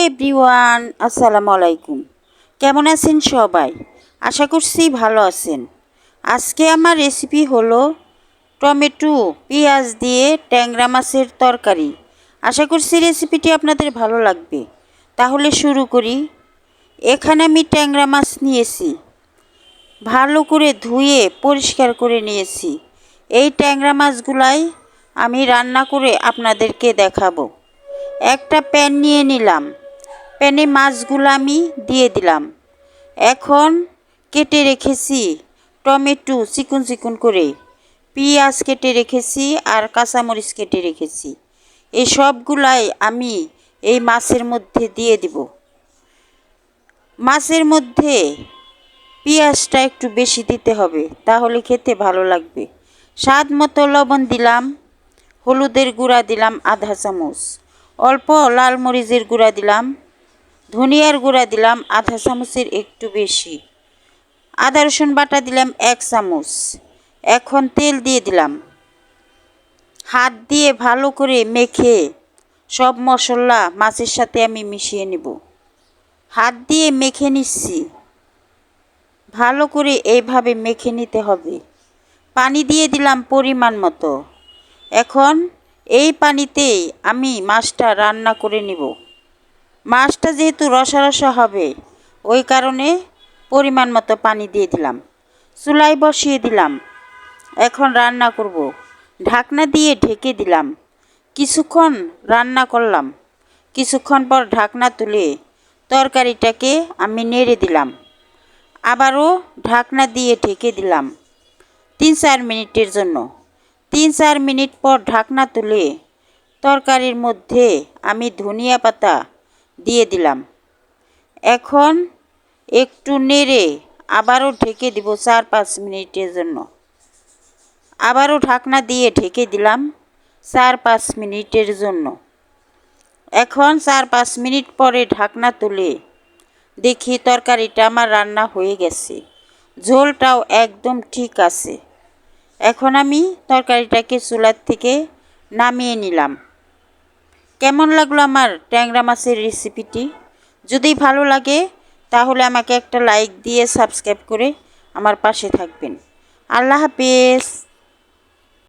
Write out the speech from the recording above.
Everyone, আসসালামু আলাইকুম। কেমন আছেন সবাই? আশা করছি ভালো আছেন। আজকে আমার রেসিপি হলো টমেটো পেঁয়াজ দিয়ে ট্যাংরা মাছের তরকারি। আশা করছি রেসিপিটি আপনাদের ভালো লাগবে। তাহলে শুরু করি। এখানে আমি ট্যাংরা মাছ নিয়েছি, ভালো করে ধুয়ে পরিষ্কার করে নিয়েছি। এই ট্যাংরা মাছগুলাই আমি রান্না করে আপনাদেরকে দেখাবো। একটা প্যান নিয়ে নিলাম, প্যানে মাছগুলো আমি দিয়ে দিলাম। এখন কেটে রেখেছি টমেটো চিকন চিকন করে, পেঁয়াজ কেটে রেখেছি আর কাঁচামরিচ কেটে রেখেছি। এই সবগুলাই আমি এই মাছের মধ্যে দিয়ে দিব। মাছের মধ্যে পেঁয়াজটা একটু বেশি দিতে হবে, তাহলে খেতে ভালো লাগবে। স্বাদ মতো লবণ দিলাম, হলুদের গুঁড়া দিলাম আধা চামচ, অল্প লাল মরিচের গুঁড়া দিলাম, ধনিয়ার গুঁড়া দিলাম আধা চামচের একটু বেশি, আদা রসুন বাটা দিলাম 1 চামচ। এখন তেল দিয়ে দিলাম। হাত দিয়ে ভালো করে মেখে সব মশলা মাছের সাথে আমি মিশিয়ে নেব। হাত দিয়ে মেখে নিচ্ছি, ভালো করে এইভাবে মেখে নিতে হবে। পানি দিয়ে দিলাম পরিমাণ মতো। এখন এই পানিতেই আমি মাছটা রান্না করে নিব। মাছটা যেহেতু রসা রসা হবে, ওই কারণে পরিমাণ মতো পানি দিয়ে দিলাম। চুলায় বসিয়ে দিলাম। এখন রান্না করব। ঢাকনা দিয়ে ঢেকে দিলাম। কিছুক্ষণ রান্না করলাম। কিছুক্ষণ পর ঢাকনা তুলে তরকারিটাকে আমি নেড়ে দিলাম। আবারও ঢাকনা দিয়ে ঢেকে দিলাম 3-4 মিনিটের জন্য। 3-4 মিনিট পর ঢাকনা তুলে তরকারির মধ্যে আমি ধনিয়া পাতা দিয়ে দিলাম। এখন একটু নেড়ে আবারও ঢেকে দিব 4-5 মিনিটের জন্য। আবারও ঢাকনা দিয়ে ঢেকে দিলাম 4-5 মিনিটের জন্য। এখন 4-5 মিনিট পরে ঢাকনা তুলে দেখি তরকারিটা আমার রান্না হয়ে গেছে, ঝোলটাও একদম ঠিক আছে। এখন আমি তরকারিটাকে চুলার থেকে নামিয়ে নিলাম। কেমন লাগলো আমার ট্যাংরা মাছের রেসিপিটি? যদি ভালো লাগে তাহলে আমাকে একটা লাইক দিয়ে সাবস্ক্রাইব করে আমার পাশে থাকবেন। আল্লাহ হাফেজ।